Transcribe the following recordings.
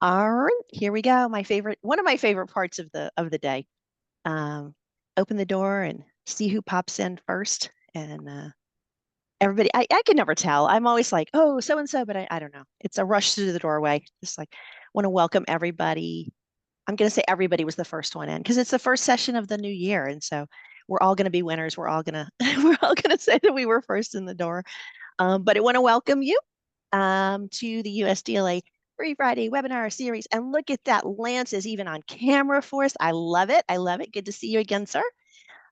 All right, here we go. One of my favorite parts of the day. Um, Open the door and see who pops in first. And everybody, I can never tell. I'm always like, oh, so and so, but I don't know. It's a rush through the doorway. Just like want to welcome everybody. I'm going to say everybody was the first one in because it's the first session of the new year, and so we're all going to be winners. We're all gonna we're all gonna say that we were first in the door. But I want to welcome you to the USDLA Free Friday webinar series. And look at that, Lance is even on camera for us. I love it. I love it. Good to see you again, sir.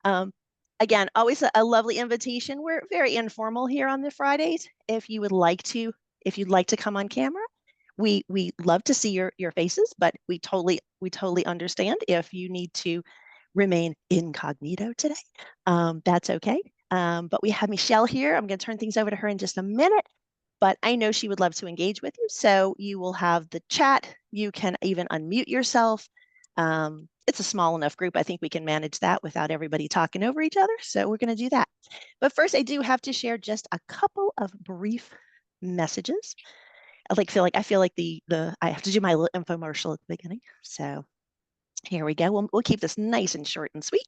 Um, Again, always a lovely invitation. We're very informal here on the Fridays. If you'd like to come on camera, we love to see your faces, but we totally understand if you need to remain incognito today. That's okay. But we have Michele here. I'm going to turn things over to her in just a minute, but I know she would love to engage with you. So you will have the chat. You can even unmute yourself. It's a small enough group. I think we can manage that without everybody talking over each other. So we're going to do that. But first, I do have to share just a couple of brief messages. I feel like the I have to do my little infomercial at the beginning. So here we go. We'll keep this nice and short and sweet.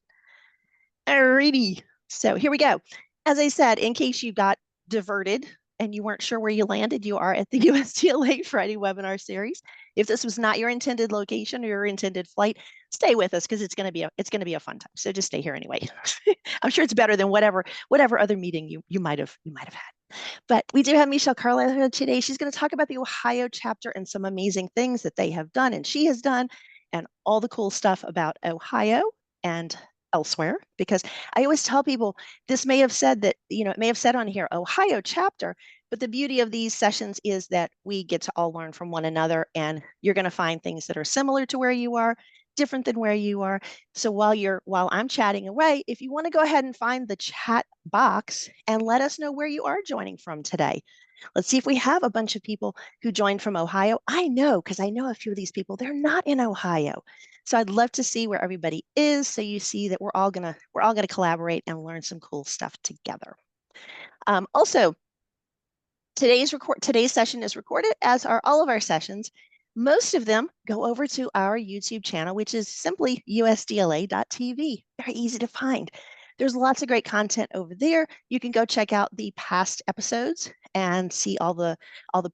Alrighty. So here we go. As I said, in case you got diverted and you weren't sure where you landed, you are at the USDLA Friday webinar series. If this was not your intended location or your intended flight, stay with us because it's going to be a fun time. So just stay here anyway. I'm sure it's better than whatever other meeting you might have had. But we do have Michele Carlisle here today. She's going to talk about the Ohio chapter and some amazing things that they have done and she has done, and all the cool stuff about Ohio and elsewhere. Because I always tell people this may have said that, it may have said on here, Ohio chapter, but the beauty of these sessions is that we get to all learn from one another, and you're going to find things that are similar to where you are, different than where you are. So while I'm chatting away, if you want to go ahead and find the chat box and let us know where you are joining from today. Let's see if we have a bunch of people who joined from Ohio. I know, because I know a few of these people, they're not in Ohio. So I'd love to see where everybody is, so you see that we're all gonna collaborate and learn some cool stuff together. Also, today's session is recorded, as are all of our sessions. Most of them go over to our YouTube channel, which is simply usdla.tv. Very easy to find. There's lots of great content over there. You can go check out the past episodes and see all the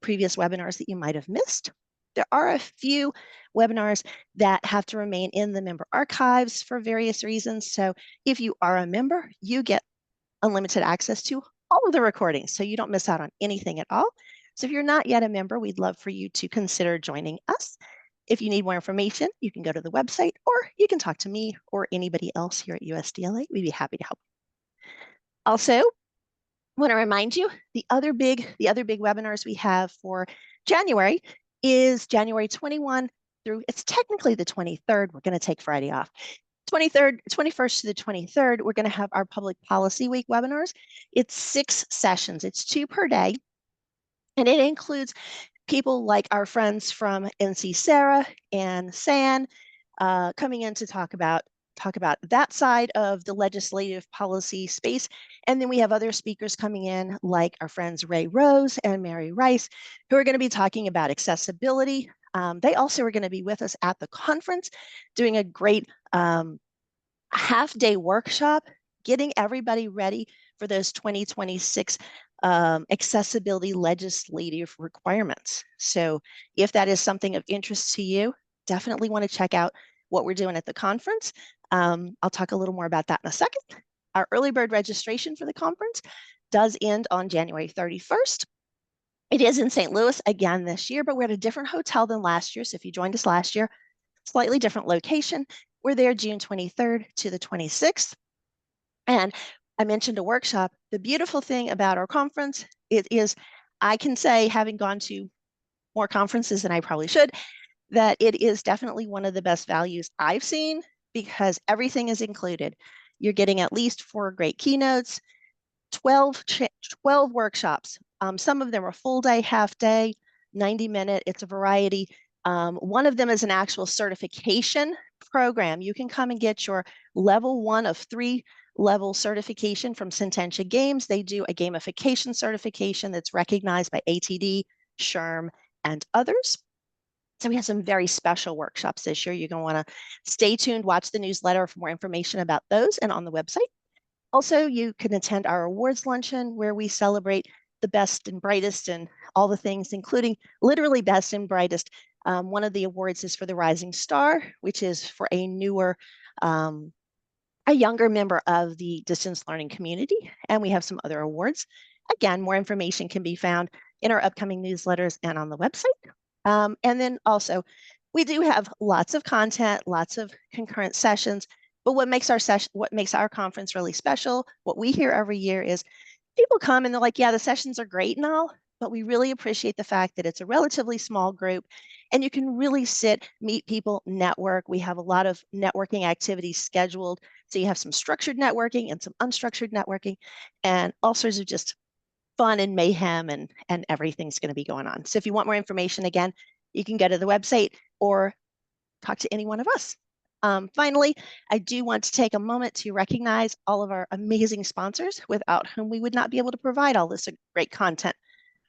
previous webinars that you might have missed. There are a few webinars that have to remain in the member archives for various reasons. So if you are a member, you get unlimited access to all of the recordings, so you don't miss out on anything at all. So if you're not yet a member, we'd love for you to consider joining us. If you need more information, you can go to the website, or you can talk to me or anybody else here at USDLA. We'd be happy to help. Also, want to remind you, the other big webinars we have for January is January 21 through, it's technically the 23rd. We're going to take Friday off. 21st to the 23rd, we're going to have our Public Policy Week webinars. It's 6 sessions. It's 2 per day. And it includes people like our friends from NC Sarah and SAN coming in to talk about that side of the legislative policy space. And then we have other speakers coming in like our friends Ray Rose and Mary Rice, who are going to be talking about accessibility. They also are going to be with us at the conference doing a great half-day workshop, getting everybody ready for those 2026 accessibility legislative requirements. So if that is something of interest to you, definitely want to check out what we're doing at the conference. I'll talk a little more about that in a second. Our early bird registration for the conference does end on January 31st. It is in St. Louis again this year, but we're at a different hotel than last year. So if you joined us last year, slightly different location. We're there June 23rd to the 26th. And I mentioned a workshop. The beautiful thing about our conference is I can say, having gone to more conferences than I probably should, that it is definitely one of the best values I've seen, because everything is included. You're getting at least 4 great keynotes, 12 workshops. Some of them are full day, half day, 90-minute. It's a variety. One of them is an actual certification program. You can come and get your level 1 of 3 level certification from Sententia Games. They do a gamification certification that's recognized by ATD, SHRM, and others. So we have some very special workshops this year. You're going to want to stay tuned, watch the newsletter for more information about those and on the website. Also, you can attend our awards luncheon where we celebrate the best and brightest and all the things, including literally best and brightest. One of the awards is for the Rising Star, which is for a younger member of the distance learning community. And we have some other awards. Again, more information can be found in our upcoming newsletters and on the website. And then also, we do have lots of content, lots of concurrent sessions. But what makes our conference really special, what we hear every year is people come and they're like, yeah, the sessions are great and all, but we really appreciate the fact that it's a relatively small group and you can really sit, meet people, network. We have a lot of networking activities scheduled. So you have some structured networking and some unstructured networking and all sorts of just fun and mayhem and everything's going to be going on. So if you want more information, again, you can go to the website or talk to any one of us. Finally, I do want to take a moment to recognize all of our amazing sponsors without whom we would not be able to provide all this great content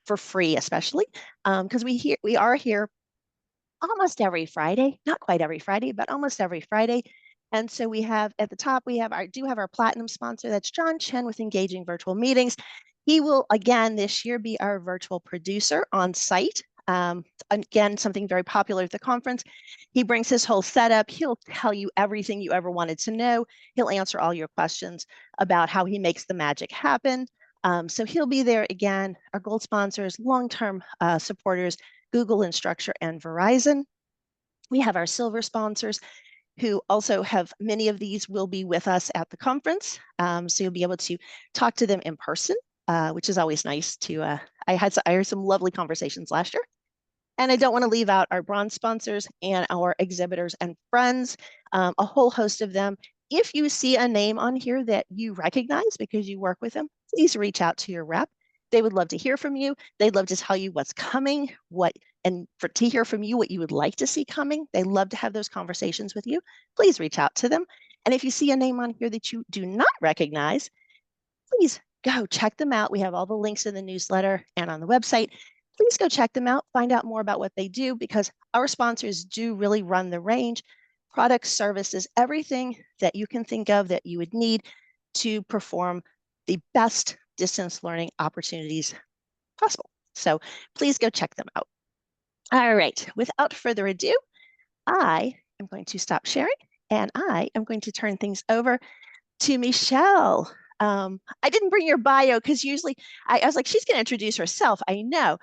for free, especially because we are here almost every Friday, not quite every Friday, but almost every Friday. And so we have at the top, we have our platinum sponsor. That's John Chen with Engaging Virtual Meetings. He will again this year be our virtual producer on site. Again, something very popular at the conference. He brings his whole setup. He'll tell you everything you ever wanted to know. He'll answer all your questions about how he makes the magic happen. So he'll be there again. Our gold sponsors, long-term supporters, Google, Instructure, and Verizon. We have our silver sponsors who also have many of these will be with us at the conference. So you'll be able to talk to them in person, which is always nice to, I heard some lovely conversations last year. And I don't want to leave out our bronze sponsors and our exhibitors and friends, a whole host of them. If you see a name on here that you recognize because you work with them, please reach out to your rep. They would love to hear from you. They'd love to tell you what's coming, to hear from you what you would like to see coming. They love to have those conversations with you. Please reach out to them. And if you see a name on here that you do not recognize, please go check them out. We have all the links in the newsletter and on the website. Please go check them out, find out more about what they do because our sponsors do really run the range, products, services, everything that you can think of that you would need to perform the best distance learning opportunities possible. So please go check them out. All right, without further ado, I am going to stop sharing and I am going to turn things over to Michele. I didn't bring your bio because usually I was like, she's going to introduce herself. I know.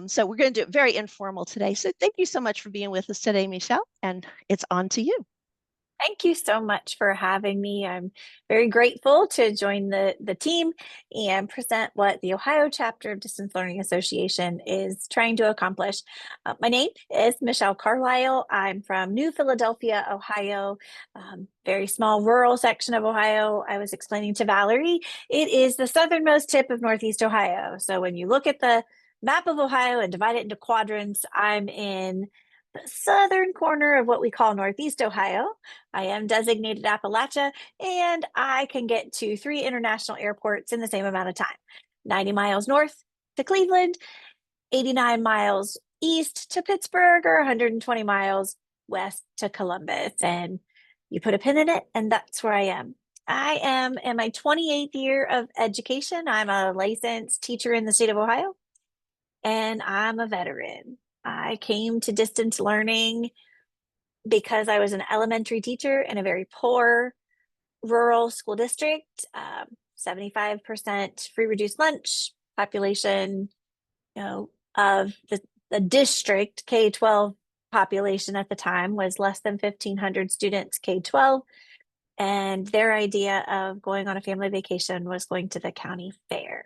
So we're going to do it very informal today. So thank you so much for being with us today, Michele, and it's on to you. Thank you so much for having me. I'm very grateful to join the team and present what the Ohio chapter of Distance Learning Association is trying to accomplish. My name is Michele Carlisle. I'm from New Philadelphia, Ohio, very small rural section of Ohio. I was explaining to Valerie, it is the southernmost tip of Northeast Ohio. So when you look at the map of Ohio and divide it into quadrants, I'm in the southern corner of what we call Northeast Ohio. I am designated Appalachia, and I can get to 3 international airports in the same amount of time. 90 miles north to Cleveland, 89 miles east to Pittsburgh, or 120 miles west to Columbus. And you put a pin in it, and that's where I am. I am in my 28th year of education. I'm a licensed teacher in the state of Ohio, and I'm a veteran. I came to distance learning because I was an elementary teacher in a very poor rural school district, 75% free reduced lunch population, of the district K-12 population at the time was less than 1,500 students K-12. And their idea of going on a family vacation was going to the county fair.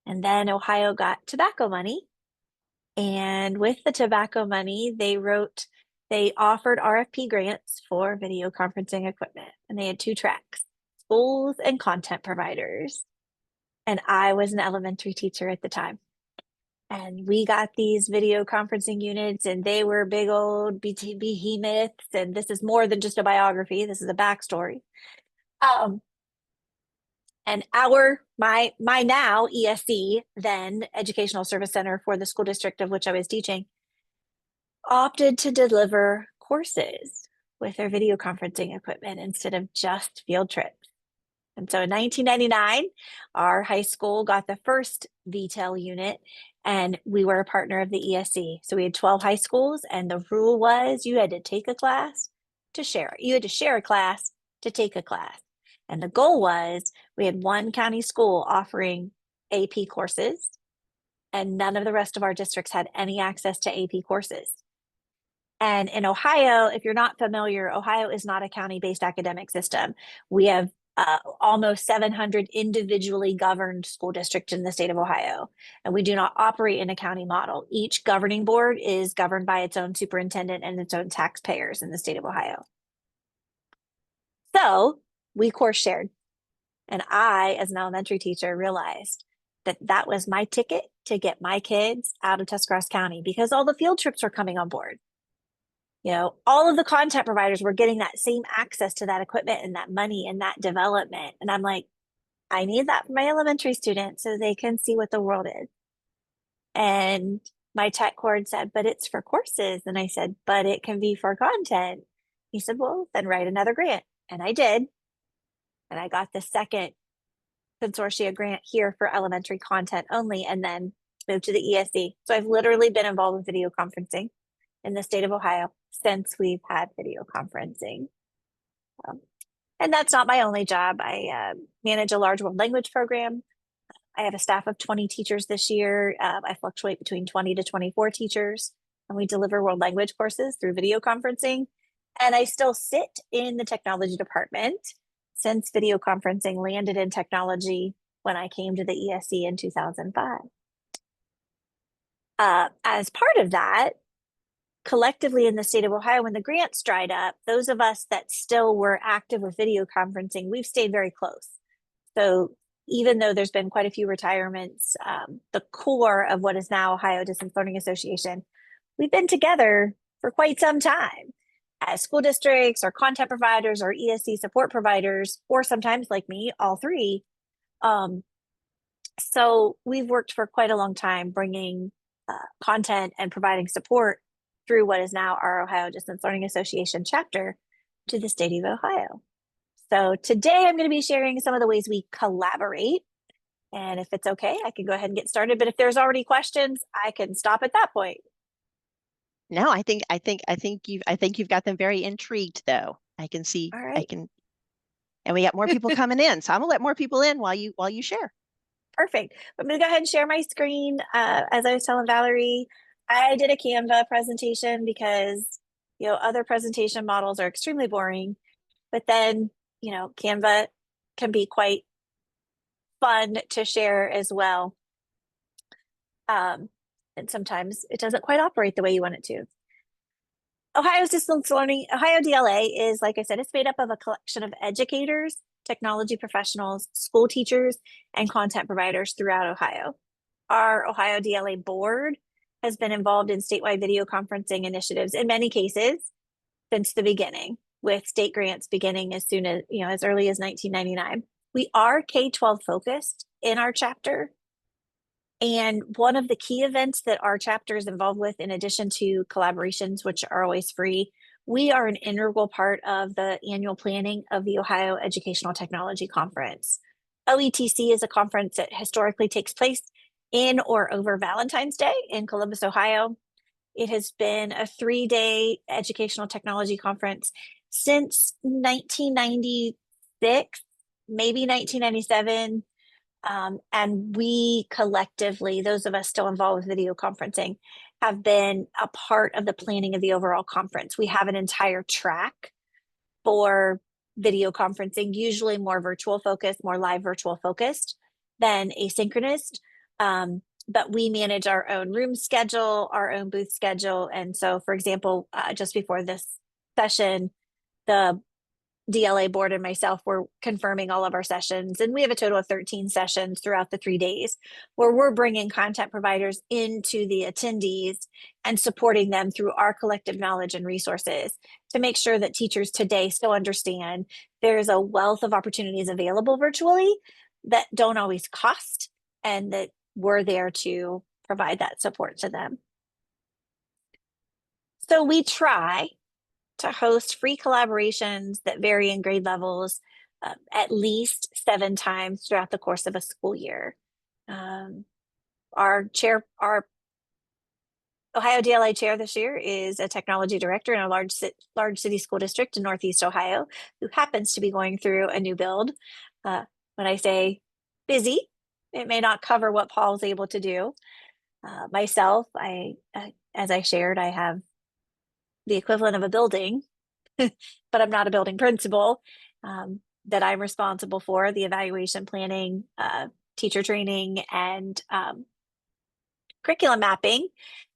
And then Ohio got tobacco money. And with the tobacco money, they offered RFP grants for video conferencing equipment. And they had 2 tracks, schools and content providers. And I was an elementary teacher at the time. And we got these video conferencing units, and they were big old behemoths. And this is more than just a biography. This is a backstory. And my now ESC, then Educational Service Center for the school district of which I was teaching, opted to deliver courses with their video conferencing equipment instead of just field trips. And so in 1999, our high school got the first VTEL unit, and we were a partner of the ESC. So we had 12 high schools, and the rule was you had to take a class to share. You had to share a class to take a class. And the goal was we had one county school offering AP courses, and none of the rest of our districts had any access to AP courses. And in Ohio, if you're not familiar, Ohio is not a county-based academic system. We have almost 700 individually governed school districts in the state of Ohio, and we do not operate in a county model. Each governing board is governed by its own superintendent and its own taxpayers in the state of Ohio. So we course shared, and I, as an elementary teacher, realized that that was my ticket to get my kids out of Tuscarawas County because all the field trips were coming on board. You know, all of the content providers were getting that same access to that equipment and that money and that development. And I'm like, I need that for my elementary students so they can see what the world is. And my tech cord said, but it's for courses. And I said, but it can be for content. He said, well, then write another grant. And I did. And I got the second consortia grant here for elementary content only, and then moved to the ESC. So I've literally been involved with video conferencing in the state of Ohio since we've had video conferencing. And that's not my only job. I manage a large world language program. I have a staff of 20 teachers this year. I fluctuate between 20 to 24 teachers, and we deliver world language courses through video conferencing. And I still sit in the technology department since video conferencing landed in technology when I came to the ESC in 2005. As part of that, collectively in the state of Ohio, when the grants dried up, those of us that still were active with video conferencing, we've stayed very close. So even though there's been quite a few retirements, the core of what is now Ohio Distance Learning Association, we've been together for quite some time as school districts or content providers or ESC support providers, or sometimes like me, all three. So we've worked for quite a long time bringing content and providing support through what is now our Ohio Distance Learning Association chapter to the state of Ohio. So today I'm going to be sharing some of the ways we collaborate. And if it's okay, I can go ahead and get started. But if there's already questions, I can stop at that point. No, I think you've got them very intrigued though. I can see, All right. and we got more people coming in. So I'm gonna let more people in while you share. Perfect. I'm going to go ahead and share my screen. As I was telling Valerie, I did a Canva presentation because, other presentation models are extremely boring, but then, Canva can be quite fun to share as well. And sometimes it doesn't quite operate the way you want it to. Ohio's Distance Learning, Ohio DLA is, like I said, it's made up of a collection of educators, technology professionals, school teachers, and content providers throughout Ohio. Our Ohio DLA board has been involved in statewide video conferencing initiatives in many cases since the beginning, with state grants beginning as soon as, as early as 1999. We are K-12 focused in our chapter. And one of the key events that our chapter is involved with, in addition to collaborations, which are always free, we are an integral part of the annual planning of the Ohio Educational Technology Conference. OETC is a conference that historically takes place in or over Valentine's Day in Columbus, Ohio. It has been a 3-day educational technology conference since 1996, maybe 1997. And we collectively, those of us still involved with video conferencing, have been a part of the planning of the overall conference. We have an entire track for video conferencing, usually more virtual focused, more live virtual focused than asynchronous. But we manage our own room schedule, our own booth schedule. And so, for example, just before this session, the DLA board and myself were confirming all of our sessions. And we have a total of 13 sessions throughout the 3 days where we're bringing content providers into the attendees and supporting them through our collective knowledge and resources to make sure that teachers today still understand there's a wealth of opportunities available virtually that don't always cost, and that we're there to provide that support to them. So we try to host free collaborations that vary in grade levels at least 7 times throughout the course of a school year. Um, our Ohio DLA chair this year is a technology director in a large city school district in Northeast Ohio who happens to be going through a new build. When I say busy, it may not cover what Paul's able to do. Myself, as I shared, I have the equivalent of a building, but I'm not a building principal, that I'm responsible for the evaluation planning, teacher training, and curriculum mapping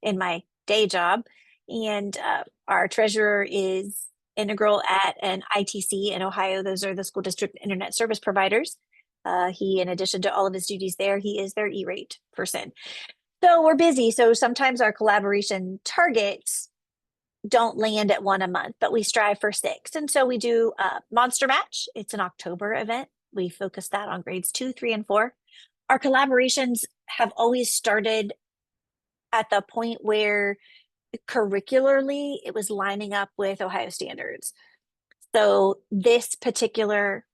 in my day job. And our treasurer is integral at an ITC in Ohio. Those are the school district internet service providers. He, in addition to all of his duties there, he is their E-rate person. So we're busy. So sometimes our collaboration targets don't land at one a month, but we strive for 6. And so we do Monster Match. It's an October event. We focus that on grades 2, 3, and 4. Our collaborations have always started at the point where curricularly it was lining up with Ohio standards. So this particular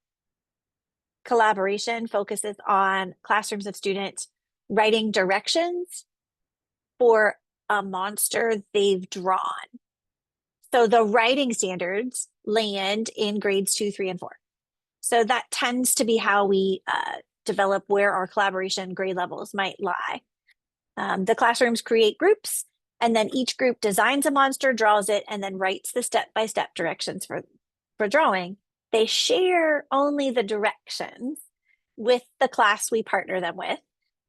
collaboration focuses on classrooms of students writing directions for a monster they've drawn. So the writing standards land in grades 2, 3, and 4. So that tends to be how we develop where our collaboration grade levels might lie. The classrooms create groups, and then each group designs a monster, draws it, and then writes the step-by-step directions for drawing. They share only the directions with the class we partner them with.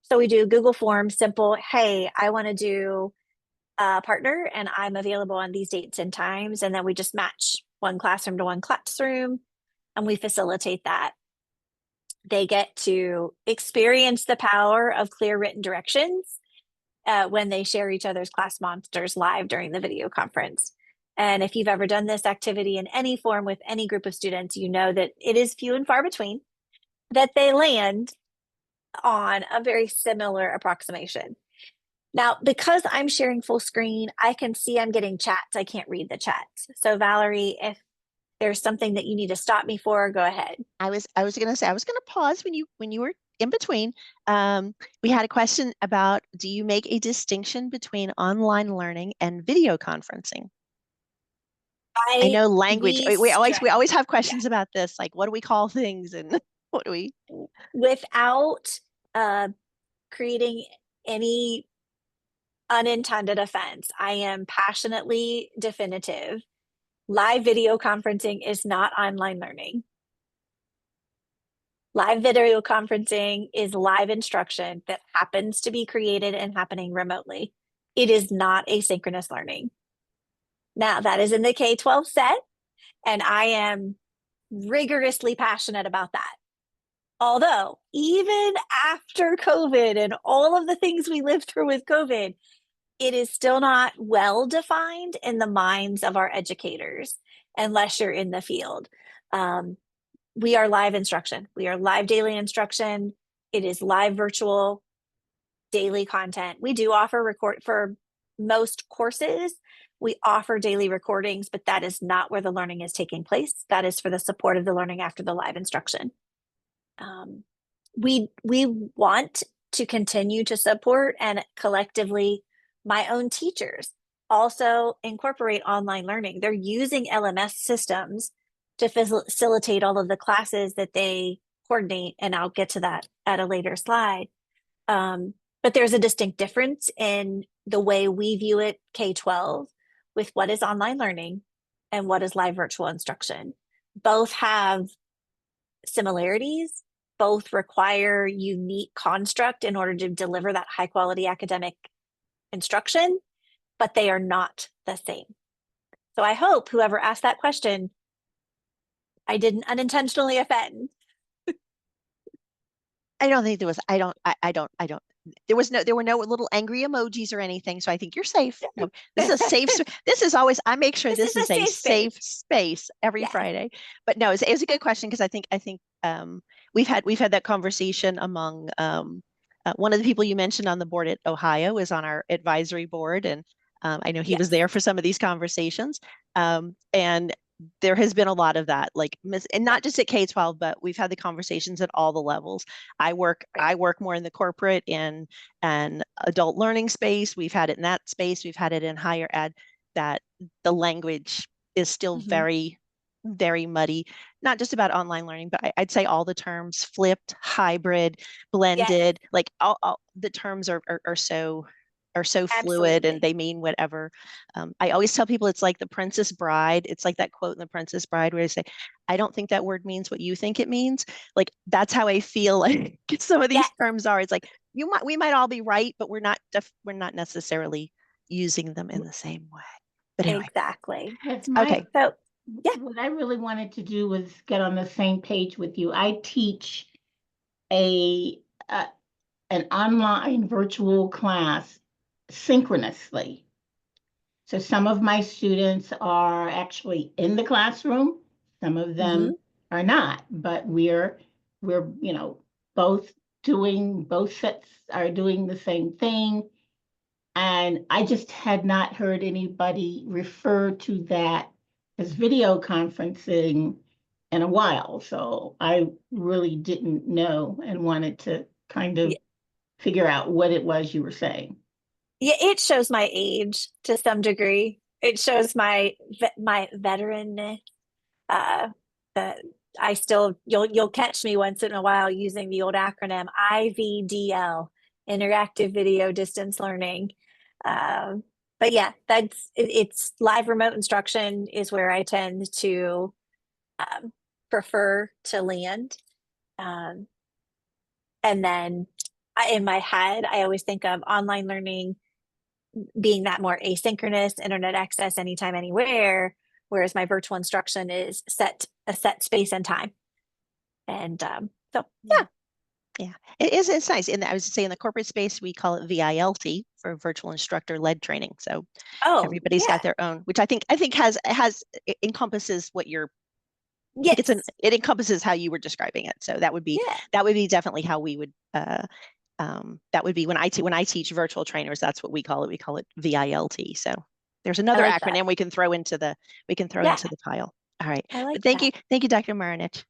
So we do Google Forms, simple, hey, I want to do a partner and I'm available on these dates and times. And then we just match one classroom to one classroom and we facilitate that. They get to experience the power of clear written directions when they share each other's class monsters live during the video conference. And if you've ever done this activity in any form with any group of students, you know that it is few and far between that they land on a very similar approximation. Now, because I'm sharing full screen, I can see I'm getting chats. I can't read the chats. So Valerie, if there's something that you need to stop me for, go ahead. I was going to say, I was going to pause when you were in between. We had a question about, do you make a distinction between online learning and video conferencing? I know language. We always have questions about this, like what do we call things and what do we? Without creating any unintended offense, I am passionately definitive. Live video conferencing is not online learning. Live video conferencing is live instruction that happens to be created and happening remotely. It is not asynchronous learning. Now, that is in the K-12 set, and I am rigorously passionate about that. Although, even after COVID and all of the things we lived through with COVID, it is still not well defined in the minds of our educators unless you're in the field. We are live instruction. We are live daily instruction. It is live virtual daily content. We do offer record for most courses. We offer daily recordings, but that is not where the learning is taking place. That is for the support of the learning after the live instruction. We want to continue to support and collectively my own teachers also incorporate online learning. They're using LMS systems to facilitate all of the classes that they coordinate, and I'll get to that at a later slide. But there's a distinct difference in the way we view it K-12 with what is online learning and what is live virtual instruction. Both have similarities, both require unique construct in order to deliver that high quality academic instruction, but they are not the same. So I hope whoever asked that question, I didn't unintentionally offend. I don't think there was, I don't, there were no little angry emojis or anything. So I think you're safe. No, this is a safe, this is always, I make sure this is a safe space every Friday. But no, it was a good question because I think we've had that conversation among one of the people you mentioned on the board at Ohio is on our advisory board, and I know he was Yes. there for some of these conversations. And there has been a lot of that, like and Yep. not just at K-12, but we've had the conversations at all the levels. Right. I work more in the corporate and adult learning space. We've had it in that space. We've had it in higher ed, that the language is still Mhm. very, very muddy. Not just about online learning, but I'd say all the terms flipped, hybrid, Yes, blended, like all the terms are so fluid and absolutely. they mean whatever. I always tell people it's like the Princess Bride. It's like that quote in the Princess Bride where they say, I don't think that word means what you think it means. Like that's how I feel like some of these Yes, terms are. It's like we might all be right, but we're not necessarily using them in the same way. But anyway, exactly. That's okay. my, So, yeah. what I really wanted to do was get on the same page with you. I teach a, uh, an online virtual class synchronously. So some of my students are actually in the classroom, some of Hmm. them are not, but we're, both both sets are doing the same thing. And I just had not heard anybody refer to that as video conferencing in a while. So I really didn't know and wanted to kind Yeah, of figure out what it was you were saying. yeah, it shows my age to some degree. It shows my veteranness. Uh, that I still you'll catch me once in a while using the old acronym IVDL, Interactive Video Distance Learning. Um, but yeah, it's live remote instruction is where I tend to um, prefer to land. Um, and then in my head, I always think of online learning being that more asynchronous, internet access anytime, anywhere, whereas my virtual instruction is a set space and time. And so, Yeah. yeah. Yeah, it is. It's nice. I was saying in the corporate space, we call it VILT for virtual instructor led training. So Oh, everybody's got yeah. their own, which I think has it encompasses what you're. I think Yes. it encompasses how you were describing it. So Yeah. that would be definitely how we would. That would be when I teach virtual trainers. That's what we call it. We call it VILT. So there's I another like that. acronym we can throw Yeah. into the pile. All right, I like but that. thank you, Dr. Marinich.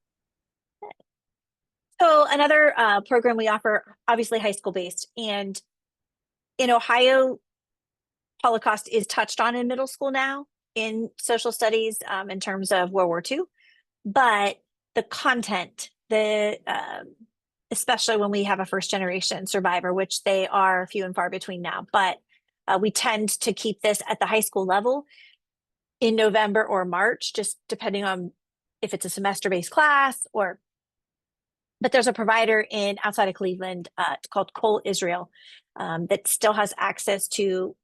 So another program we offer, obviously high school based, and in Ohio, Holocaust is touched on in middle school now in social studies in terms of World War II, but the content, the especially when we have a first generation survivor, which they are few and far between now, but we tend to keep this at the high school level in November or March, just depending on if it's a semester based class or. But there's a provider in outside of Cleveland called Cole Israel that still has access to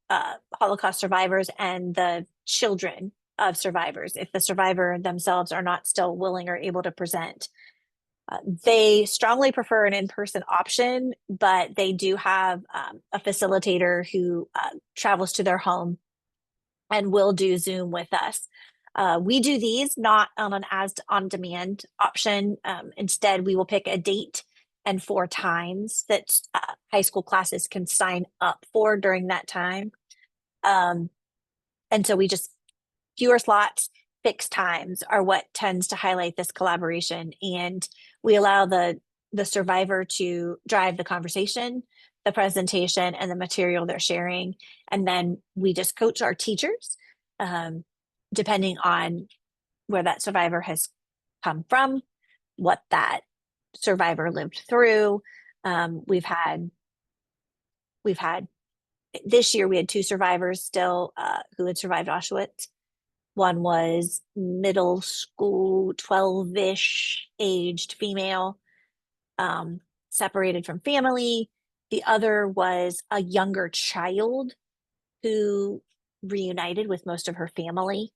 Holocaust survivors and the children of survivors if the survivor themselves are not still willing or able to present. They strongly prefer an in-person option, but they do have a facilitator who travels to their home and will do Zoom with us. We do these not on an as on demand option. Instead, we will pick a date and 4 times that high school classes can sign up for during that time. Um, and so we just fewer slots, fixed times are what tends to highlight this collaboration. And we allow the survivor to drive the conversation, the presentation, and the material they're sharing. And then we just coach our teachers, um, depending on where that survivor has come from, what that survivor lived through. Um, we've had we've had this year we had 2 survivors still who had survived Auschwitz. One was middle school, 12-ish aged female, um, separated from family. The other was a younger child who reunited with most of her family.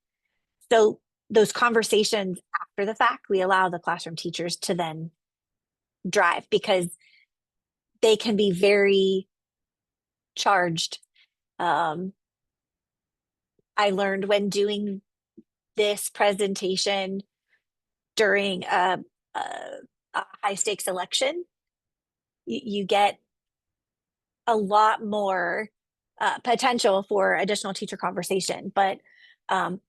So those conversations after the fact, we allow the classroom teachers to then drive because they can be very charged. Um, I learned when doing this presentation during a, a high stakes election, you get a lot more potential for additional teacher conversation, but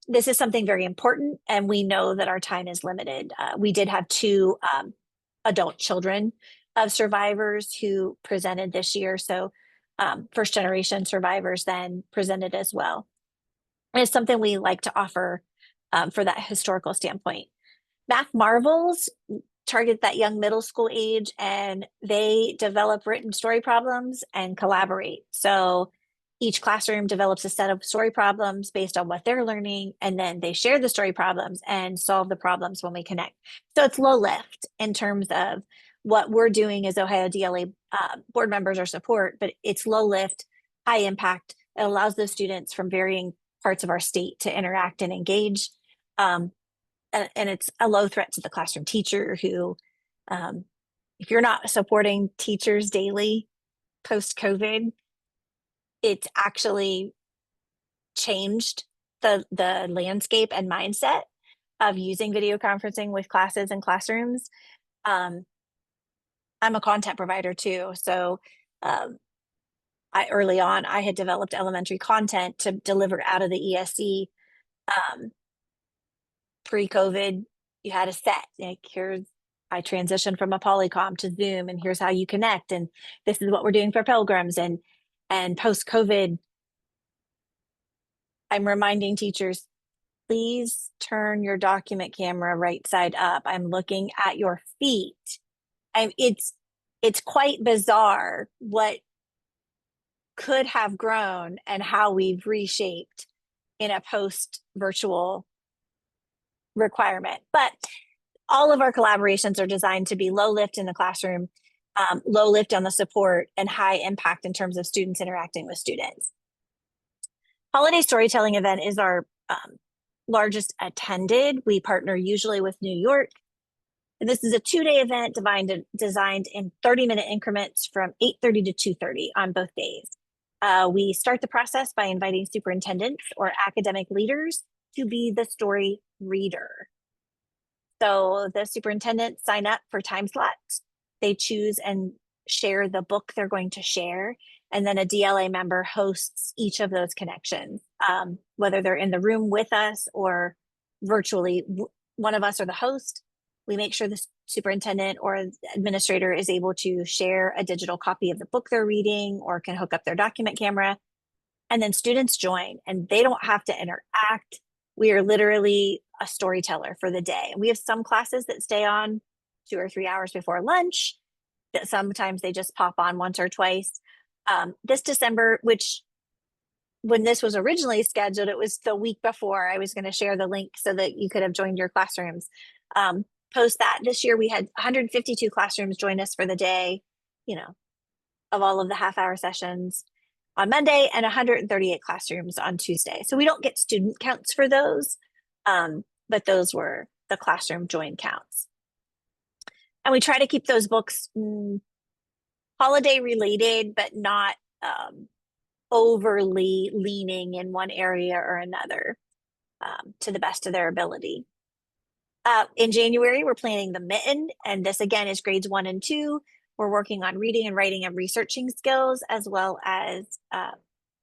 this is something very important, and we know that our time is limited. We did have two adult children of survivors who presented this year, so first generation survivors then presented as well. And it's something we like to offer for that historical standpoint. Math Marvels target that young middle school age, and they develop written story problems and collaborate. So each classroom develops a set of story problems based on what they're learning, and then they share the story problems and solve the problems when we connect. So it's low lift in terms of what we're doing as Ohio DLA board members or support, but it's low lift, high impact. It allows those students from varying parts of our state to interact and engage. And it's a low threat to the classroom teacher who, if you're not supporting teachers daily post-COVID, it's actually changed the landscape and mindset of using video conferencing with classes and classrooms. I'm a content provider too, so early on I had developed elementary content to deliver out of the ESC. Pre-COVID, you had a set, like, I transitioned from a Polycom to Zoom, and here's how you connect, and this is what we're doing for pilgrims. And post-COVID, I'm reminding teachers, please turn your document camera right side up. I'm looking at your feet. It's quite bizarre what could have grown and how we've reshaped in a post-virtual requirement. But all of our collaborations are designed to be low lift in the classroom, low lift on the support, and high impact in terms of students interacting with students. Holiday Storytelling event is our largest attended. We partner usually with New York. And this is a 2-day event designed in 30-minute increments from 8:30 to 2:30 on both days. We start the process by inviting superintendents or academic leaders to be the story reader. So the superintendents sign up for time slots. They choose and share the book they're going to share. And then a DLA member hosts each of those connections, whether they're in the room with us or virtually. One of us are the host. We make sure the superintendent or administrator is able to share a digital copy of the book they're reading or can hook up their document camera. And then students join, and they don't have to interact. We are literally a storyteller for the day. And we have some classes that stay on 2 or 3 hours before lunch, that sometimes they just pop on once or twice. This December, which when this was originally scheduled, it was the week before I was going to share the link so that you could have joined your classrooms. Post that, this year we had 152 classrooms join us for the day, of all of the half-hour sessions on Monday, and 138 classrooms on Tuesday. So we don't get student counts for those, but those were the classroom join counts. And we try to keep those books holiday related, but not overly leaning in one area or another, to the best of their ability. In January, we're planning the Mitten, and this again is grades 1 and 2. We're working on reading and writing and researching skills, as well as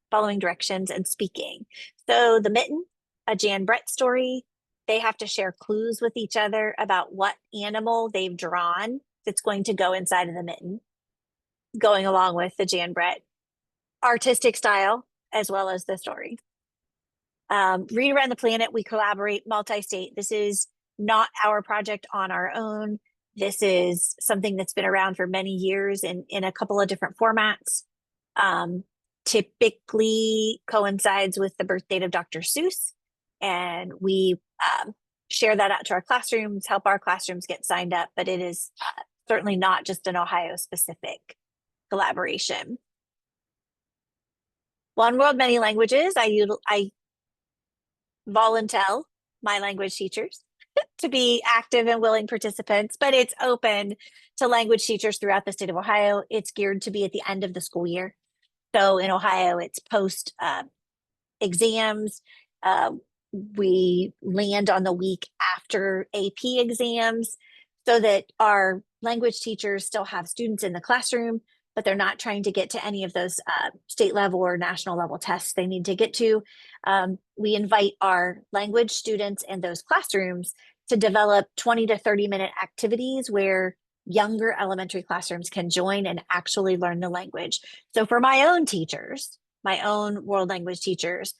following directions and speaking. So the Mitten, a Jan Brett story, they have to share clues with each other about what animal they've drawn that's going to go inside of the mitten, going along with the Jan Brett artistic style, as well as the story. Read Around the Planet, we collaborate multi-state. This is not our project on our own. This is something that's been around for many years in a couple of different formats. Typically coincides with the birth date of Dr. Seuss. And we share that out to our classrooms, help our classrooms get signed up, but it is certainly not just an Ohio specific collaboration. One World, Many Languages, I volunteer my language teachers to be active and willing participants, but it's open to language teachers throughout the state of Ohio. It's geared to be at the end of the school year. So in Ohio, it's post exams. We land on the week after AP exams so that our language teachers still have students in the classroom but they're not trying to get to any of those state level or national level tests they need to get to. We invite our language students in those classrooms to develop 20 to 30-minute activities where younger elementary classrooms can join and actually learn the language. So for my own teachers, my own world language teachers,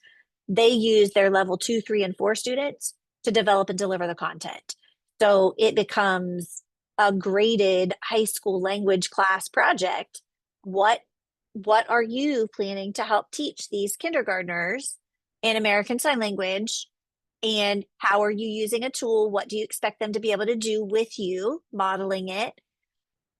they use their level 2, 3, and 4 students to develop and deliver the content. So it becomes a graded high school language class project. What are you planning to help teach these kindergartners in American Sign Language? And how are you using a tool? What do you expect them to be able to do with you, modeling it?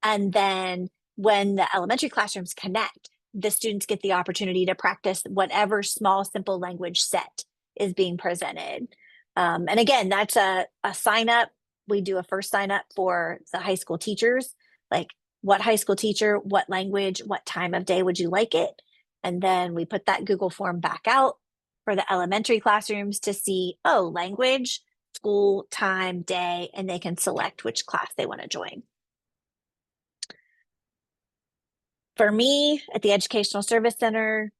And then when the elementary classrooms connect, the students get the opportunity to practice whatever small, simple language set is being presented. And again, that's a sign up. We do a first sign up for the high school teachers, like what high school teacher, what language, what time of day would you like it? And then we put that Google form back out for the elementary classrooms to see, oh, language, school, time, day, and they can select which class they want to join. For me, at the Educational Service Center,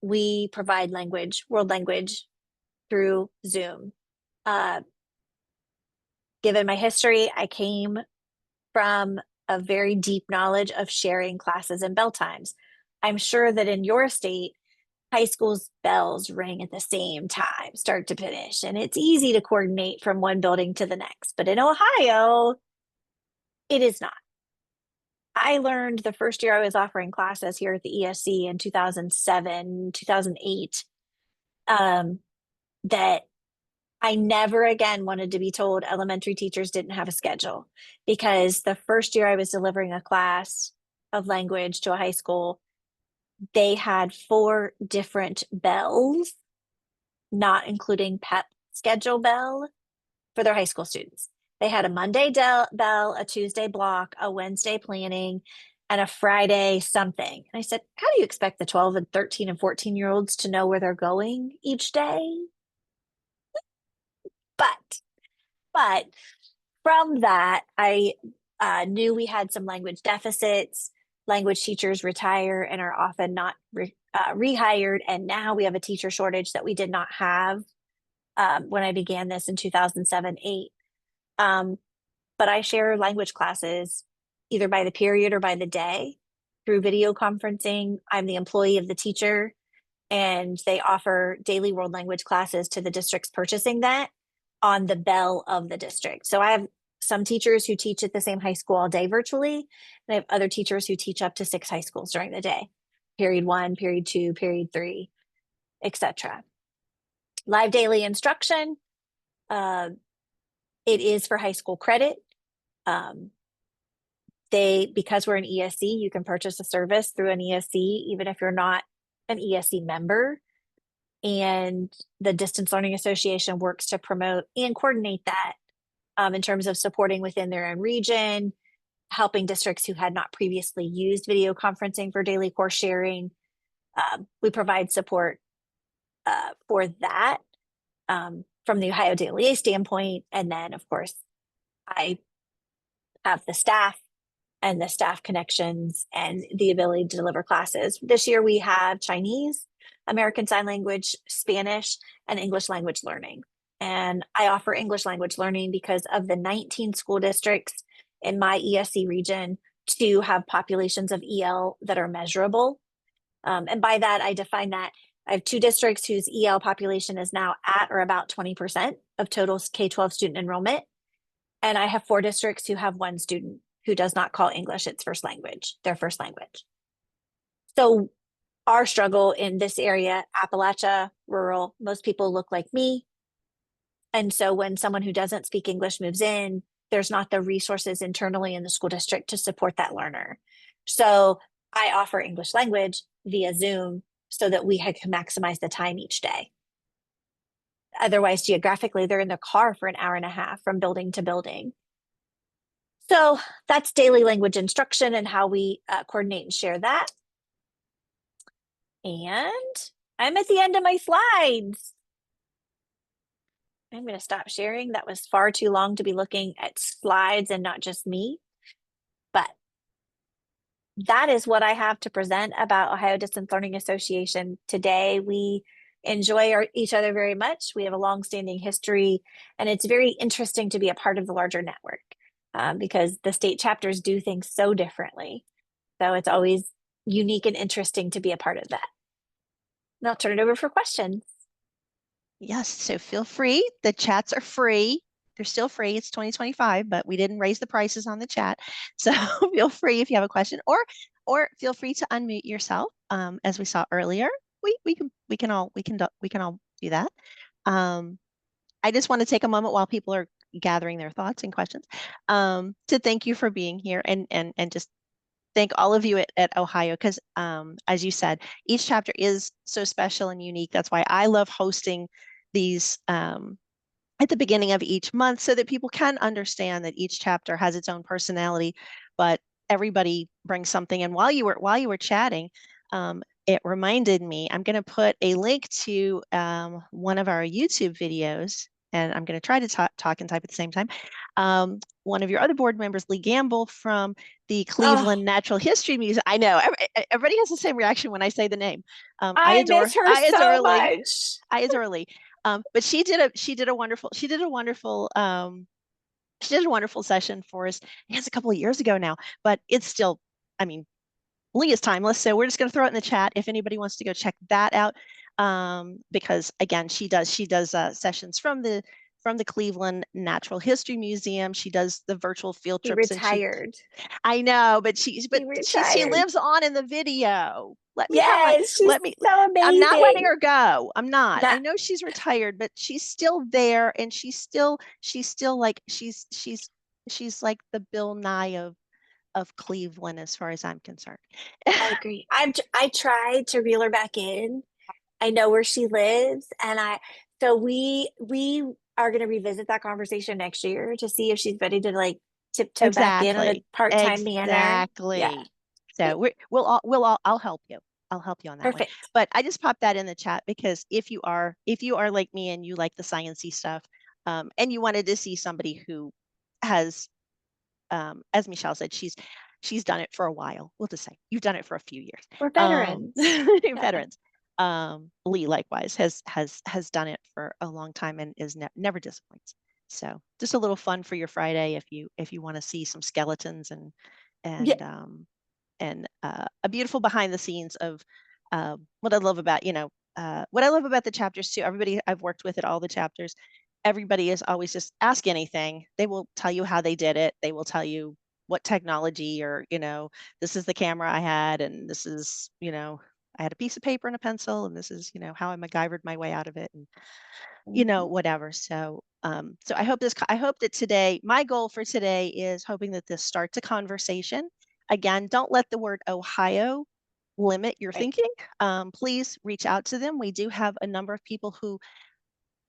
we provide language, world language through Zoom. Given my history, I came from a very deep knowledge of sharing classes and bell times. I'm sure that in your state, high school's bells ring at the same time, start to finish, and it's easy to coordinate from one building to the next. But in Ohio, it is not. I learned the first year I was offering classes here at the ESC in 2007, 2008, that I never again wanted to be told elementary teachers didn't have a schedule, because the first year I was delivering a class of language to a high school, they had 4 different bells, not including PEP schedule bell, for their high school students. They had a Monday bell, a Tuesday block, a Wednesday planning, and a Friday something. And I said, how do you expect the 12 and 13 and 14-year-olds to know where they're going each day? But from that, I knew we had some language deficits. Language teachers retire and are often not rehired. And now we have a teacher shortage that we did not have when I began this in 2007-8. But I share language classes either by the period or by the day through video conferencing. I'm the employee of the teacher, and they offer daily world language classes to the districts purchasing that on the bell of the district. So I have some teachers who teach at the same high school all day virtually, and I have other teachers who teach up to 6 high schools during the day, period 1, period 2, period 3, etc. Live daily instruction. It is for high school credit. Because we're an ESC, you can purchase a service through an ESC, even if you're not an ESC member. And the Distance Learning Association works to promote and coordinate that in terms of supporting within their own region, helping districts who had not previously used video conferencing for daily course sharing. We provide support for that from the Ohio Daily standpoint. And then, of course, I have the staff and the staff connections and the ability to deliver classes. This year we have Chinese, American Sign Language, Spanish, and English language learning. And I offer English language learning because of the 19 school districts in my ESC region to have populations of EL that are measurable. And by that, I define that I have 2 districts whose EL population is now at or about 20% of total K-12 student enrollment. And I have 4 districts who have 1 student who does not call English its first language, their first language. So our struggle in this area, Appalachia, rural, most people look like me. And so when someone who doesn't speak English moves in, there's not the resources internally in the school district to support that learner. So I offer English language via Zoom so that we can maximize the time each day. Otherwise, geographically, they're in the car for an hour and a half from building to building. So that's daily language instruction and how we coordinate and share that. And I'm at the end of my slides. I'm going to stop sharing. That was far too long to be looking at slides and not just me. But that is what I have to present about Ohio Distance Learning Association today. We enjoy each other very much. We have a long-standing history, and it's very interesting to be a part of the larger network because the state chapters do things so differently. So it's always unique and interesting to be a part of that. And I'll turn it over for questions. Yes, so feel free. The chats are free. They're still free. It's 2025, but we didn't raise the prices on the chat. So feel free if you have a question, or feel free to unmute yourself. As we saw earlier, we can all do that. I just want to take a moment while people are gathering their thoughts and questions to thank you for being here and just thank all of you at Ohio because as you said, each chapter is so special and unique. That's why I love hosting these at the beginning of each month so that people can understand that each chapter has its own personality, but everybody brings something. And while you were chatting, it reminded me, I'm going to put a link to one of our YouTube videos, and I'm going to try to talk and type at the same time. One of your other board members, Lee Gamble from the Cleveland Natural History Museum. I know everybody has the same reaction when I say the name. I miss her so Lee. much. I adore Lee. But she did a wonderful session for us. It's a couple of years ago now, but it's still, I mean, Lee is timeless. So we're just going to throw it in the chat if anybody wants to go check that out. Because again, she does sessions from the Cleveland Natural History Museum. She does the virtual field trips. She retired. I know, but she lives on in the video. Let me so amazing. I'm not letting her go. I'm not. I know she's retired, but she's still there, and she's still like she's like the Bill Nye of Cleveland as far as I'm concerned. I agree. I tried to reel her back in. I know where she lives, and so we are going to revisit that conversation next year to see if she's ready to like tiptoe back in on a part-time manner. Exactly. Yeah. So I'll help you. I'll help you on that. Perfect. One. But I just popped that in the chat because if you are like me and you like the sciencey stuff, and you wanted to see somebody who has, as Michele said, she's done it for a while. We'll just say you've done it for a few years. We're veterans. Veterans. Lee likewise has done it for a long time and is never disappoints. So just a little fun for your Friday if you want to see some skeletons and a beautiful behind the scenes of what I love about the chapters too. Everybody I've worked with at all the chapters, everybody is always just ask anything. They will tell you how they did it. They will tell you what technology or this is the camera I had and this is I had a piece of paper and a pencil and this is how I MacGyvered my way out of it and whatever. So I hope that today, my goal for today is hoping that this starts a conversation. Again, don't let the word Ohio limit your thinking. Please reach out to them. We do have a number of people who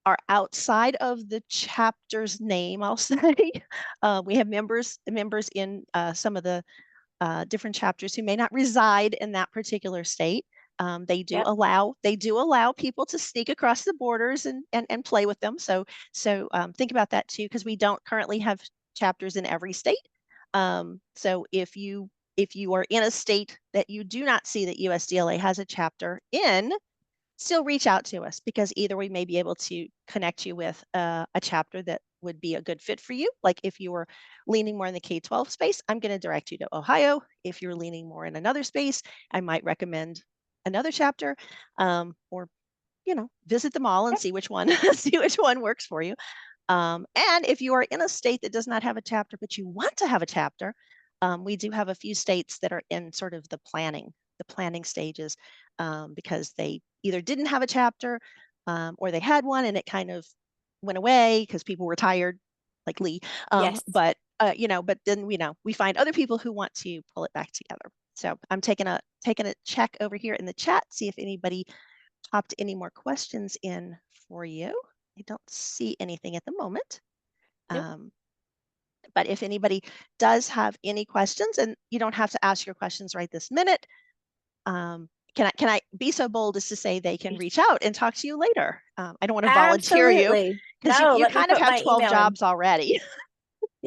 are outside of the chapter's name, I'll say. We have members in some of the different chapters who may not reside in that particular state. They do allow people to sneak across the borders and play with them. So think about that too, because we don't currently have chapters in every state. So if you are in a state that you do not see that USDLA has a chapter in, still reach out to us because either we may be able to connect you with a chapter that would be a good fit for you. Like if you were leaning more in the K-12 space, I'm going to direct you to Ohio. If you're leaning more in another space, I might recommend another chapter, or visit them all and see which one works for you. And if you are in a state that does not have a chapter, but you want to have a chapter, we do have a few states that are in sort of the planning stages, because they either didn't have a chapter, or they had one and it kind of went away because people were tired, like Lee. Yes. But then we find other people who want to pull it back together. So I'm taking a check over here in the chat, see if anybody popped any more questions in for you. I don't see anything at the moment. Nope. But if anybody does have any questions, and you don't have to ask your questions right this minute, can I be so bold as to say they can reach out and talk to you later? I don't want to volunteer you because you kind of have 12 jobs already.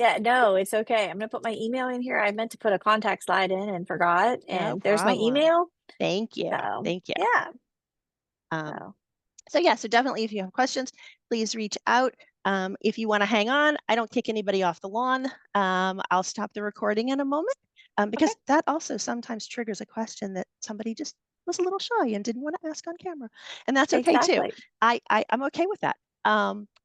Yeah, no, it's okay. I'm gonna put my email in here. I meant to put a contact slide in and forgot, No and there's my problem. email. Thank you. So Thank you. yeah. Um, So so yeah, so definitely if you have questions, please reach out. If you want to hang on, I don't kick anybody off the lawn. I'll stop the recording in a moment because okay. that also sometimes triggers a question that somebody just was a little shy and didn't want to ask on camera. And that's okay too. Exactly. I'm okay with that.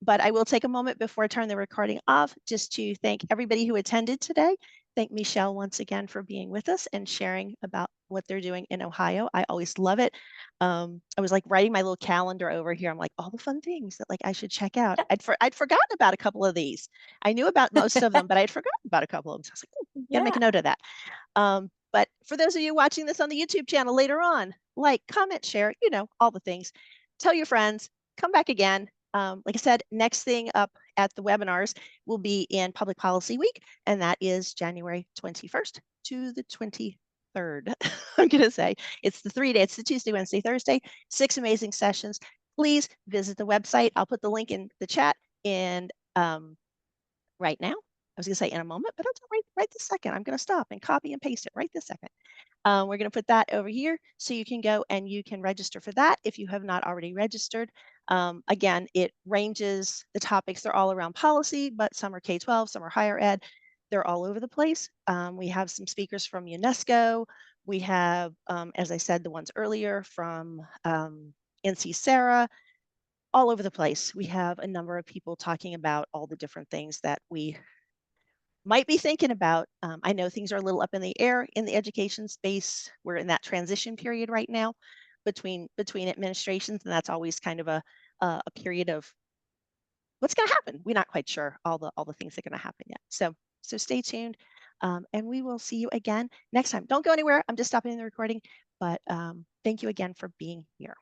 But I will take a moment before I turn the recording off just to thank everybody who attended today. Thank Michele once again for being with us and sharing about what they're doing in Ohio. I always love it. I was like writing my little calendar over here. I'm like, all the fun things that like I should check out. I'd forgotten about a couple of these. I knew about most of them, but I'd forgotten about a couple of them. So I was like, oh, gotta make a Yeah. note of that. But for those of you watching this on the YouTube channel later on, like, comment, share, you know, all the things. Tell your friends, come back again. Like I said, next thing up at the webinars will be in Public Policy Week, and that is January 21st to the 23rd. I'm going to say it's the 3 days, it's the Tuesday, Wednesday, Thursday, 6 amazing sessions. Please visit the website. I'll put the link in the chat and right now. I was going to say in a moment, but I'll right this second. I'm going to stop and copy and paste it right this second. We're going to put that over here so you can go and you can register for that if you have not already registered. Again, it ranges, the topics, they're all around policy, but some are K-12, some are higher ed. They're all over the place. We have some speakers from UNESCO. We have, as I said, the ones earlier from NC Sarah, all over the place. We have a number of people talking about all the different things that we might be thinking about. I know things are a little up in the air in the education space. We're in that transition period right now between administrations, and that's always kind of a period of what's going to happen. We're not quite sure all the things that are going to happen yet. So stay tuned, and we will see you again next time. Don't go anywhere. I'm just stopping the recording, but thank you again for being here.